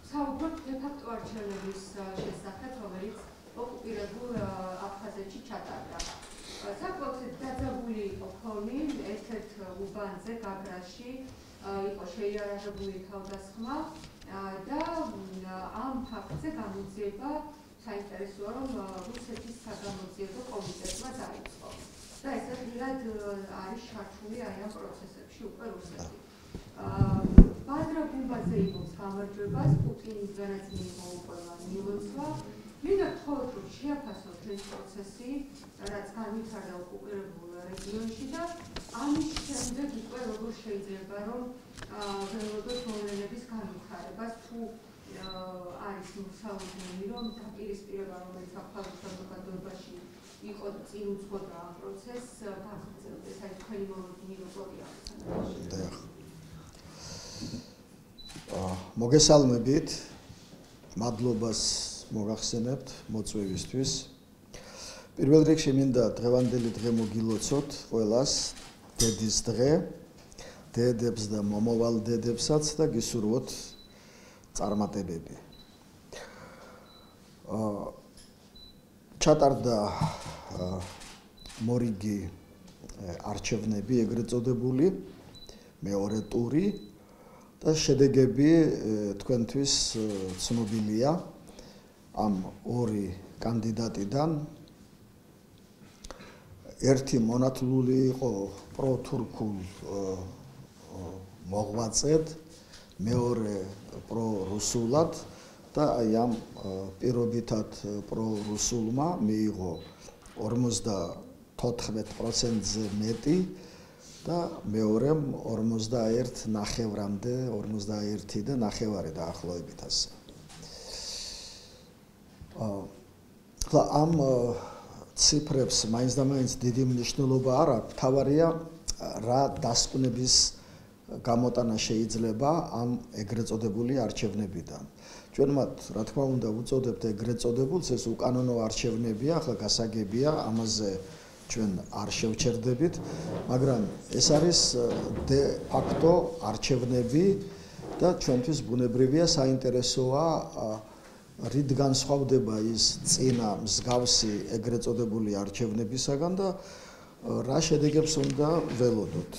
საუბრობთ დე-ფაქტო არჩევნების შესახებ, რომელიც ოკუპირებულ აფხაზეთში ჩატარდა. საკმაოდ დაძაბული იყო ფონი, ერთ-ერთ უბანზე, გაგრაში იყო შეიარაღებული თავდასხმა და ამ ფაქტზე გამოძიება საინტერესოა, რომ რუსეთის საგამოძიებო კომიტეტმა დაიწყო. და ეს ერთად არის ჩართული აი ამ პროცესებში უკვე რუსეთი. ბადრა გუმბაძე იღებს გამარჯვებას, პუტინის დანაც მიიღო უკვე მილოცვა. მინდა ვთხოვოთ, რომ შეაფასოთ ეს პროცესი, რაც განვითარდა ოკუპირებულ რეგიონში და ამის შემდეგ უკვე როგორ შეიძლება, რომ ველოდოთ მოვლენების განვითარებას, თუ არის მოსალოდნელი, რომ დაპირისპირება, რომელიც აფხაზეთის საზოგადოებაში იყო წინ უძღოდა ამ პროცესს, გაგრძელდეს, აი თქვენი მოლოდინი როგორია ამ მოგესალმებით, მადლობას მოგახსენებთ მოწვევისთვის. პირველ რიგში მინდა დღევანდელი დღე მოგილოცოთ ყველას დედის დღე, დედებს და მომავალ დედებსაც და გისურვოთ წარმატებები. ჩატარდა მორიგი არჩევნები, ეგრეთ წოდებული, მეორე ტური და შედეგები თქვენთვის ცნობილია. ამ ორი კანდიდატიდან ერთი მონათლული იყო პრო-თურქულ მოღვაწედ, მეორე პრო-რუსულად და აი ამ პირობითად პრო-რუსულმა მიიღო 54%-ზე მეტი და მეორემ 41.5-მდე, 41.5 დაახლოებით ასე. ამ ციფრებს მაინც და მაინც დიდი მნიშვნელობა არ აქვს, თავარია რა დასკვნების გამოტანა შეიძლება ამ ეგრეთ წოდებული არჩევნებიდან. ჩვენ მათ, რა თქმა უნდა, უწოდებთ ეგრეთ წოდებულს, ეს უკანონო არჩევნებია, ახლა გასაგებია, ამაზე ჩვენ არ შევჩერდებით, მაგრამ ეს არის დე-ფაქტო არჩევნები და ჩვენთვის ბუნებრივია, საინტერესოა რით განსხვავდება ის წინა მსგავსი ეგრეთ წოდებული არჩევნებისაგან და რა შედეგებს უნდა ველოდოთ.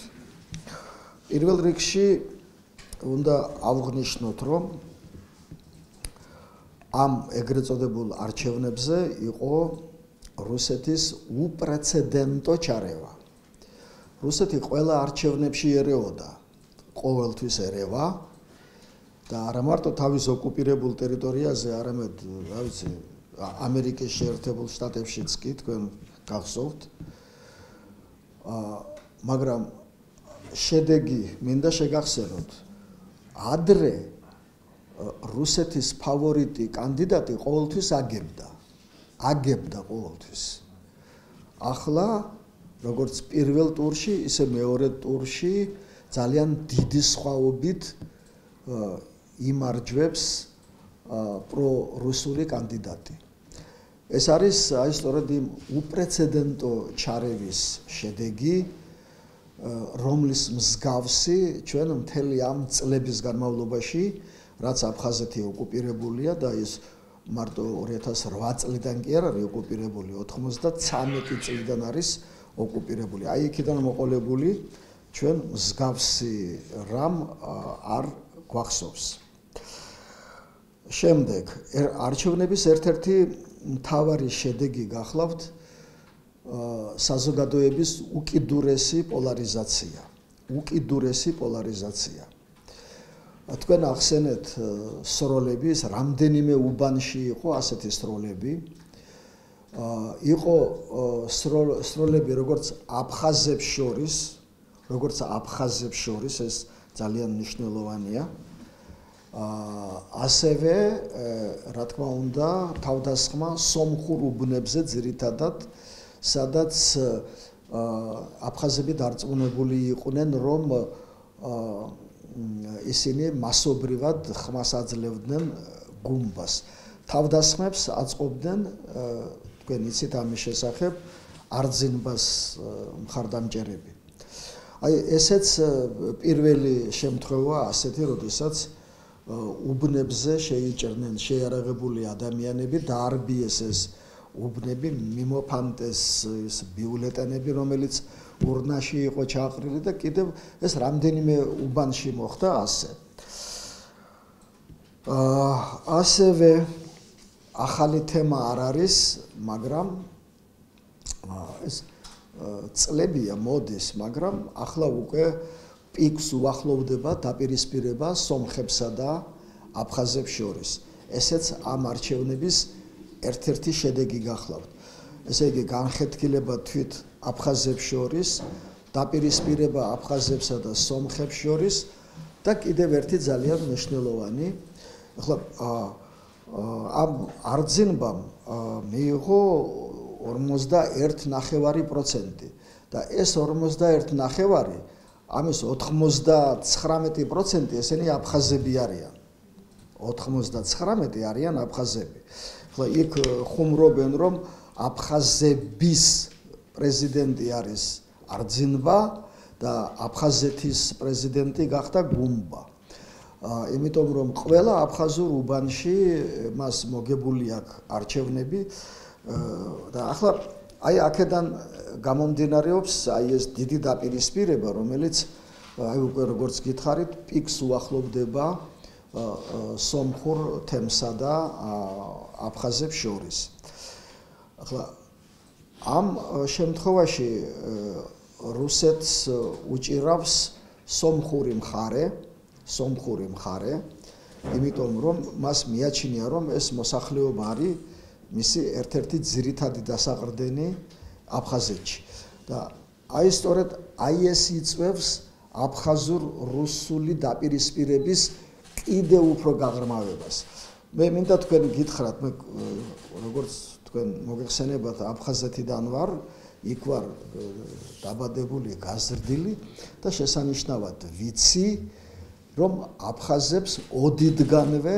პირველ რიგში უნდა ავღნიშნოთ, რომ ამ ეგრეთ წოდებულ არჩევნებზე იყო რუსეთის უპრეცედენტო ჩარევა. რუსეთი ყველა არჩევნებში ერეოდა, ყოველთვის ერევა და არა მარტო თავის ოკუპირებულ ტერიტორიაზე, არამედ, რა ვიცი, ამერიკის შეერთებულ შტატებშიც კი თქვენ გახსოვთ. მაგრამ შედეგი მინდა შეგახსენოთ. ადრე რუსეთის ფავორიტი კანდიდატი ყოველთვის აგებდა ყოველთვის. ახლა როგორც პირველ ტურში, ისე მეორე ტურში ძალიან დიდი სხვაობით იმარჯვებს პრო-რუსული კანდიდატი. ეს არის აი სწორედ იმ უპრეცედენტო ჩარევის შედეგი, რომლის მსგავსი ჩვენ მთელი ამ წლების განმავლობაში, რაც აფხაზეთი ოკუპირებულია და ის მარტო 2008 წლიდან კი არ არის ოკუპირებული, 93 წლიდან არის ოკუპირებული. აი იქიდან მოყოლებული ჩვენ მსგავსი რამ არ გვახსოვს. შემდეგ არჩევნების ერთ-ერთი მთავარი შედეგი გახლავთ საზოგადოების უკიდურესი პოლარიზაცია. თქვენ ახსენეთ სროლები, რამდენიმე უბანში იყო ასეთი სროლები. იყო სროლები როგორც აფხაზებს შორის, ეს ძალიან მნიშვნელოვანია. ასევე, რა თქმა უნდა, თავდასხმა სომხურ უბნებზე ძირითადად, სადაც აფხაზები დარწმუნებული იყვნენ, რომ ისინი მასობრივად ხმას აძლევდნენ გუმბას. თავდასხმებს აწყობდნენ, თქვენ იცით ამის შესახებ, არძინბას მხარდამჭერები. აი ესეც პირველი შემთხვევა ასეთი, როდესაც უბნებზე შეიჭრნენ შეიარაღებული ადამიანები, დაარბიეს ეს უბნები, მიმოფანტეს ეს ბიულეტენები, რომელიც ურნაში იყო ჩაყრილი და კიდევ ეს რამდენიმე უბანში მოხდა ასე. ასევე ახალი თემა არ არის, მაგრამ ეს წლებია მოდის, მაგრამ ახლა უკვე პიკს უახლოვდება დაპირისპირება სომხებსა და აფხაზებს შორის. ესეც ამ არჩევნების ერთ-ერთი შედეგი გახლავთ. ესე იგი, განხეთქილება თვით აფხაზებს შორის, დაპირისპირება აფხაზებსა და სომხებს შორის და კიდევ ერთი ძალიან მნიშვნელოვანი. ახლა ამ არძინბამ მიიღო 51.9% და ეს 51.9% ამის 99% ესენი აფხაზები არიან. 99 არიან აფხაზები. ახლა იქ ხუმრობენ, რომ აფხაზების პრეზიდენტი არის არძინბა და აფხაზეთის პრეზიდენტი გახდა გუმბა. იმიტომ რომ ყველა აფხაზურ უბანში მას მოგებული აქვს არჩევნები და ახლა აი აქედან გამომდინარეობს აი ეს დიდი დაპირისპირება, რომელიც აი უკვე როგორც გითხარით, პიკს უახლოვდება სომხურ თემსა და აფხაზებს შორის. ახლა ამ შემთხვევაში რუსეთს უჭირავს სომხური მხარე, იმიტომ რომ მას მიაჩნია, რომ ეს მოსახლეობა არის მისი ერთ-ერთი ძირითადი დასაყრდენი აფხაზეთში. და აი სწორედ აი ეს იწვევს აფხაზურ-რუსული დაპირისპირების კიდევ უფრო გაღრმავებას. მე მინდა თქვენ გითხრათ, მე როგორც თქვენ მოგეხსენებათ, აფხაზეთიდან ვარ, იქ ვარ დაბადებული, გაზრდილი და შესანიშნავად ვიცი, რომ აფხაზებს ოდიდგანვე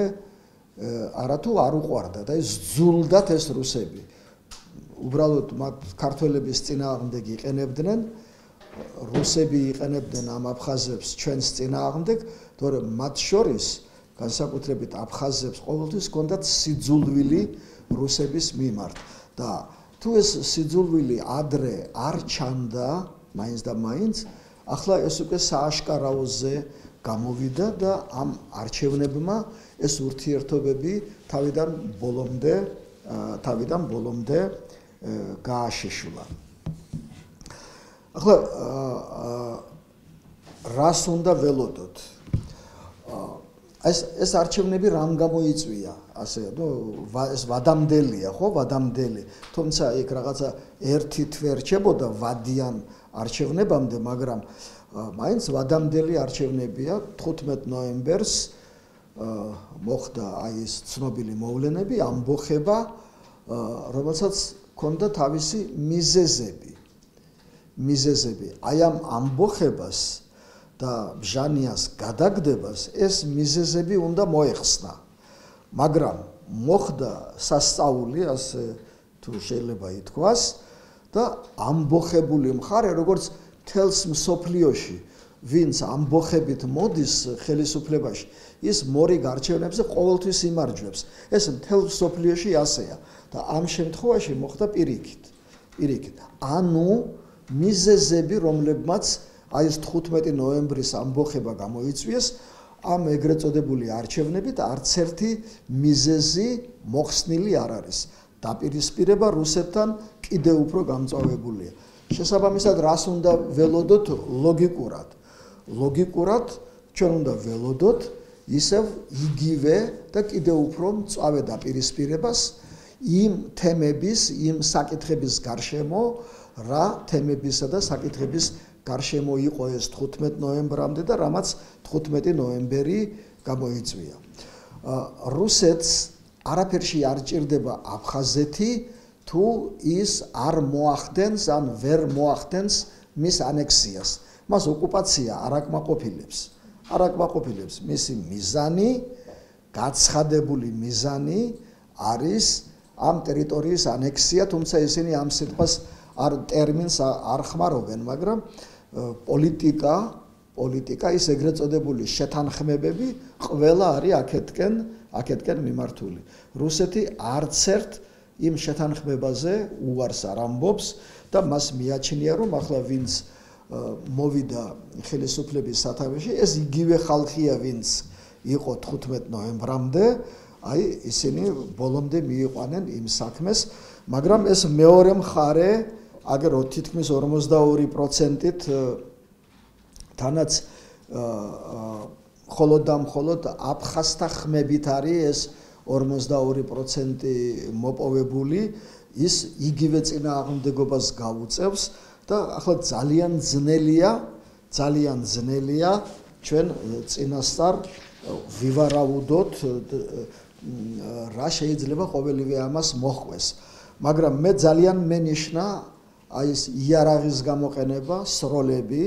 არათუ არ უყვარდა და ზძულდათ ეს რუსები. უბრალოდ მათ ქართველების წინააღმდეგ იყენებდნენ, რუსები იყენებდნენ ამ აფხაზებს ჩვენს წინააღმდეგ, თორემ მათ შორის განსაკუთრებით აფხაზებს ყოველთვის ჰქონდათ სიძულვილი რუსების მიმართ და თუ ეს სიძულვილი ადრე არ ჩანდა, მაინც და მაინც, ახლა ეს უკვე სააშკარაოზე გამოვიდა და ამ არჩევნებმა ეს ურთიერთობები თავიდან ბოლომდე გააშიშულა. ახლა რას უნდა ველოდოთ? ეს არჩევნები რამ გამოიწვია? ასე, ეს ვადამდელია, ხო, ვადამდელი. თუმცა იქ რაღაცა ერთი თვე რჩებოდა ვადიან არჩევნებამდე, მაგრამ მაინც ვადამდელი არჩევნებია. 15 ნოემბერს მოხდა აი ეს ცნობილი მოვლენები, ამბოხება, რომელსაც ჰქონდა თავისი მიზეზები. აი ამ ამბოხებას და ბჟანიას გადაგდებას ეს მიზეზები უნდა მოეხსნა. მაგრამ მოხდა სასწაული, ასე თუ შეიძლება ითქვას, და ამბოხებული მხარე, როგორც თელს მსოფლიოში, ვინც ამბოხებით მოდის ხელისუფლებაში, ის მორიგ არჩევნებზე ყოველთვის იმარჯვებს. ეს მთელ მსოფლიოში ასეა და ამ შემთხვევაში მოხდა პირიქით. ანუ მიზეზები, რომლებმაც აი ეს 15 ნოემბრის ამბოხება გამოიწვიეს, ამ ეგრეთ წოდებული არჩევნებით არც ერთი მიზეზი მოხსნილი არ არის. დაპირისპირება რუსეთთან კიდევ უფრო გამწვავებულია. შესაბამისად, რას უნდა ველოდოთ ლოგიკურად ჩვენ უნდა ველოდოთ ისევ იგივე და კიდევ უფრო მწვავე დაპირისპირებას იმ თემების, იმ საკითხების გარშემო, რა თემებისა და საკითხების გარშემო იყო ეს 15 ნოემბრამდე და რამაც 15 ნოემბერი გამოიწვია. რუსეთს არაფერში არ ჭირდება აფხაზეთი, თუ ის არ მოახდენს ან ვერ მოახდენს მის ანექსიას. მას ოკუპაცია არ აკმაყოფილებს. მისი მიზანი, გაცხადებული მიზანი არის ამ ტერიტორიის ანექსია, თუმცა ისინი ამ სიტყვას ტერმინს არ ხმარობენ, მაგრამ პოლიტიკა პოლიტიკა, ის ეგრეთ წოდებული შეთანხმებები ყველა არის აქეთკენ მიმართული. რუსეთი არც ერთ იმ შეთანხმებაზე უარს არ ამბობს და მას მიაჩნია, რომ ახლა ვინც მოვიდა ხელისუფლების სათავეში, ეს იგივე ხალხია, ვინც იყო 15 ნოემბრამდე, აი ისინი ბოლომდე მიიყვანენ იმ საქმეს, მაგრამ ეს მეორე მხარე, აგერ თითქმის 42%-ით თანაც მხოლოდ და მხოლოდ აფხაზთა ხმებით არის ეს 42% მოპოვებული, ის იგივე წინააღმდეგობას გაუწევს და ახლა ძალიან ძნელია ჩვენ წინასწარ ვივარავუდოთ რა შეიძლება ყოველივე ამას მოჰყვეს. მაგრამ მე ძალიან მენიშნა აი ეს იარაღის გამოყენება, სროლები,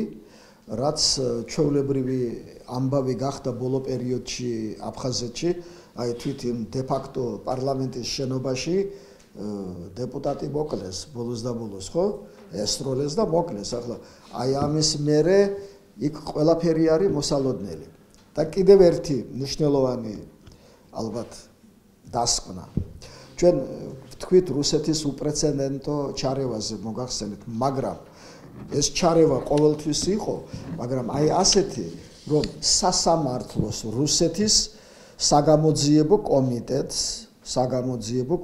რაც ჩვეულებრივი ამბავი გახდა ბოლო პერიოდში აფხაზეთში, აი თვით იმ დე-ფაქტო პარლამენტის შენობაში დეპუტატი მოკლეს ბოლოს და ბოლოს, ხო? ესროლეს და მოკლეს. ახლა აი ამის მერე იქ ყველაფერი არის მოსალოდნელი. და კიდევ ერთი მნიშვნელოვანი ალბათ დასკვნა. ჩვენ ვთქვით რუსეთის უპრეცედენტო ჩარევაზე მოგახსენეთ, მაგრამ ეს ჩარევა ყოველთვის იყო, მაგრამ აი ასეთი, რომ სასამართლოს რუსეთის საგამოძიებო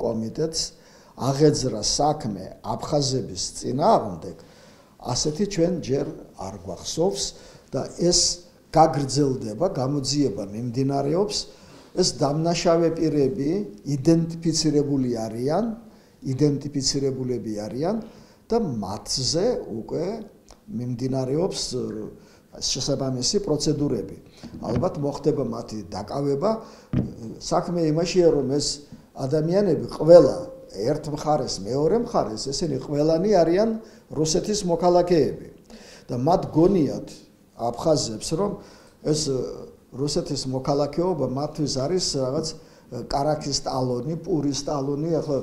კომიტეტს აღეძრა საქმე აფხაზების წინააღმდეგ, ასეთი ჩვენ ჯერ არ გვახსოვს და ეს გაგრძელდება, გამოძიება მიმდინარეობს, ეს დამნაშავე პირები იდენტიფიცირებულები არიან და მათზე უკვე მიმდინარეობს შესაბამისი პროცედურები. ალბათ მოხდება მათი დაკავება. საქმე იმაშია, რომ ეს ადამიანები ყველა ერთ მხარეს, მეორე მხარეს, ესენი ყველანი არიან რუსეთის მოქალაქეები და მათ გონიათ აფხაზებს, რომ ეს რუსეთის მოქალაქეობა მათთვის არის რაღაც კარაქის ტალონი, პურის ტალონი, ახლა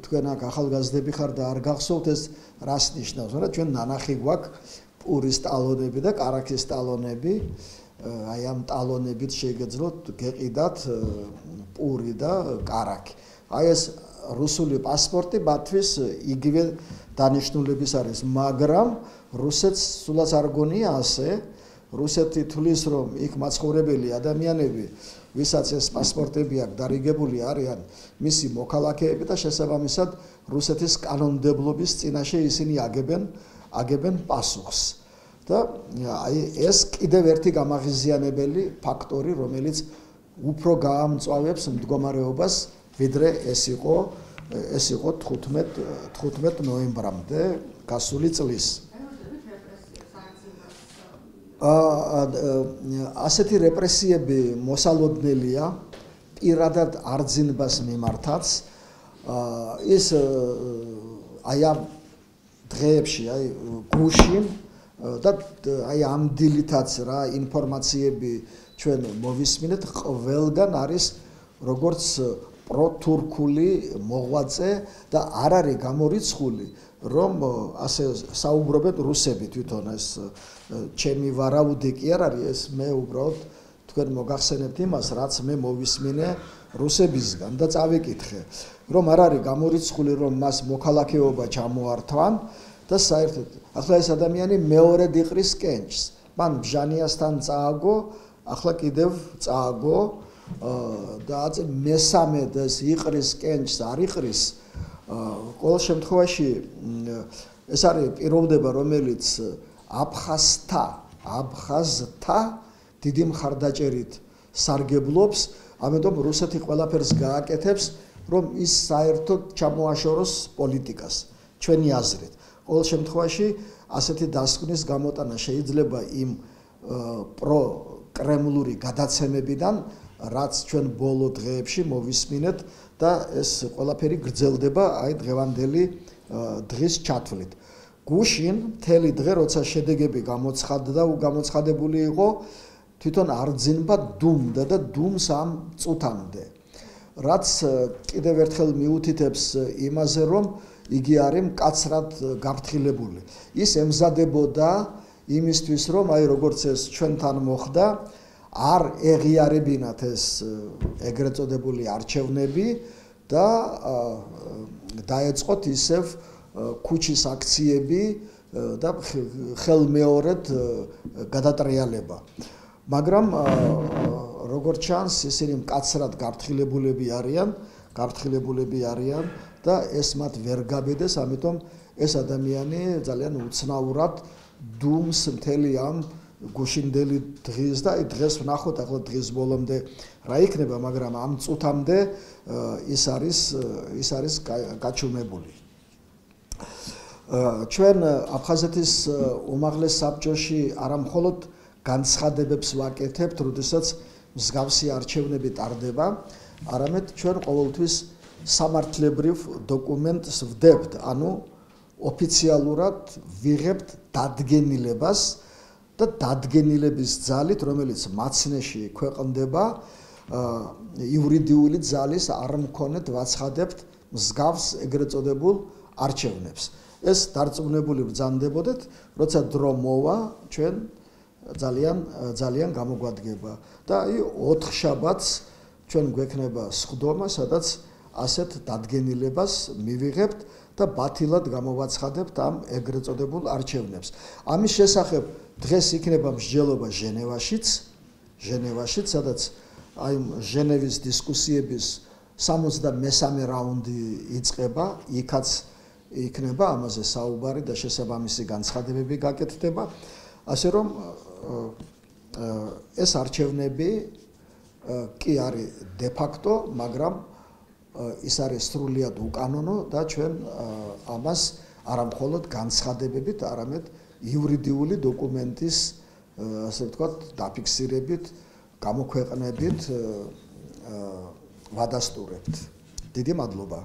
თქვენ აქ ახალგაზრდები ხარ და არ გახსოვთ ეს რას ნიშნავს, მაგრამ ჩვენ ნანახი გვაქვს პურის ტალონები და კარაქის ტალონები, აი ამ ტალონებით შეგეძლოთ გეყიდათ პური და კარაქი. აი ეს რუსული პასპორტი მათთვის იგივე დანიშნულების არის, მაგრამ რუსეთს სულაც არ გონია ასე. რუსეთი თulis რომ იქ მაცხოვრებელი ადამიანები, ვისაც ეს პასპორტები აქვს დარიგებული არიან მისი მოქალაქეები და შესაბამისად რუსეთის კანონმდებლობის წინაშე ისინი აგებენ პასუხს. და აი ეს კიდევ ერთი გამაღიზიანებელი ფაქტორი, რომელიც უფრო გაამწვავებს მდგომარეობას, ვიდრე ეს იყო 15 ნოემბრამდე გასული წლის. ასეთი რეპრესიები მოსალოდნელია პირადად არძინბას მიმართაც. ის აი ამ დღეებში, აი გუშინ და აი ამ დილითაც რა ინფორმაციები ჩვენ მოვისმინეთ, ყველგან არის როგორც პროტურქული მოღვაწე და არ არის გამორიცხული, რომ ასე საუბრობენ რუსები თვითონ ეს ჩემი ვარაუდი კი არ არის, ეს მე უბრალოდ თქვენ მოგახსენებთ იმას, რაც მე მოვისმინე რუსებისგან და წავიკითხე, რომ არ არის გამორიცხული, რომ მას მოქალაქეობა ჩამოართვან და საერთოდ ახლა ეს ადამიანი მეორედ იყრის კენჭს. მან ბჟანიასთან წააგო, ახლა კიდევ წააგო და მესამედ ეს იყრის კენჭს არ იყრის. ყოველ შემთხვევაში ეს არის პიროვნება, რომელიც აფხაზთა დიდი მხარდაჭერით სარგებლობს, ამიტომ რუსეთი ყველაფერს გააკეთებს, რომ ის საერთოდ ჩამოაშოროს პოლიტიკას, ჩვენი აზრით. ყოველ შემთხვევაში ასეთი დასკვნის გამოტანა შეიძლება იმ პროკრემლური გადაცემებიდან, რაც ჩვენ ბოლო დღეებში მოვისმინეთ და ეს ყველაფერი გრძელდება აი დღევანდელი დღის ჩათვლით. გუშინ მთელი დღე, როცა შედეგები გამოცხადებული იყო, თვითონ არძინბა დუმდა და დუმს ამ წუთამდე. რაც კიდევ ერთხელ მიუთითებს იმაზე, რომ იგი არის მკაცრად გაფრთხილებული. ის ემზადებოდა იმისთვის რომ აი როგორც ეს ჩვენთან მოხდა არ ეღიარებინათ ეს ეგრეთ წოდებული არჩევნები და დაეწყოთ ისევ ქუჩის აქციები და ხელმეორედ გადატრიალება. მაგრამ როგორც ჩანს, ისინი მკაცრად გაფრთხილებულები არიან და ეს მათ ვერ გაბედეს, ამიტომ ეს ადამიანი ძალიან უცნაურად დუმს მთელი ამ გუშინდელი დღის და დღეს ვნახოთ ახლა დღის ბოლომდე რა იქნება, მაგრამ ამ წუთამდე ის არის გაჩვენებული. ჩვენ აფხაზეთის უმაღლეს საბჭოში არა მხოლოდ განცხადებებს ვაკეთებთ, როდესაც მსგავსი არჩევნები ტარდება, არამედ ჩვენ ყოველთვის სამართლებრივ დოკუმენტს ვდებთ, ანუ ოფიციალურად ვიღებთ დადგენილებას და დადგენილების ძალით, რომელიც მაცნეში ქვეყნდება, იურიდიული ძალის არ მქონეთ ვაცხადებთ მსგავს ეგრეთ წოდებულ არჩევნებს. ეს დარწმუნებული ვბრძანდებოდეთ, როცა დრო მოვა, ჩვენ ძალიან გამოგვადგება და აი 4 შაბათს ჩვენ გვექნება სხდომა, სადაც ასეთ დადგენილებას მივიღებთ და ბათილად გამოვაცხადებთ ამ ეგრეთ წოდებულ არჩევნებს. ამის შესახებ დღეს იქნება მსჯელობა ჟენევაშიც, სადაც აი ჟენევის დისკუსიების 63 რაუნდი იწყება, იქაც იქნება ამაზე საუბარი და შესაბამისი განცხადებები გაკეთდება, ასე რომ ეს არჩევნები კი არის de facto, მაგრამ ის არის სრულიად უკანონო და ჩვენ ამას არა მხოლოდ განცხადებებით, არამედ იურიდიული დოკუმენტის, ასე ვთქვათ, დაფიქსირებით, გამოქვეყნებით ვადასტურებთ. დიდი მადლობა.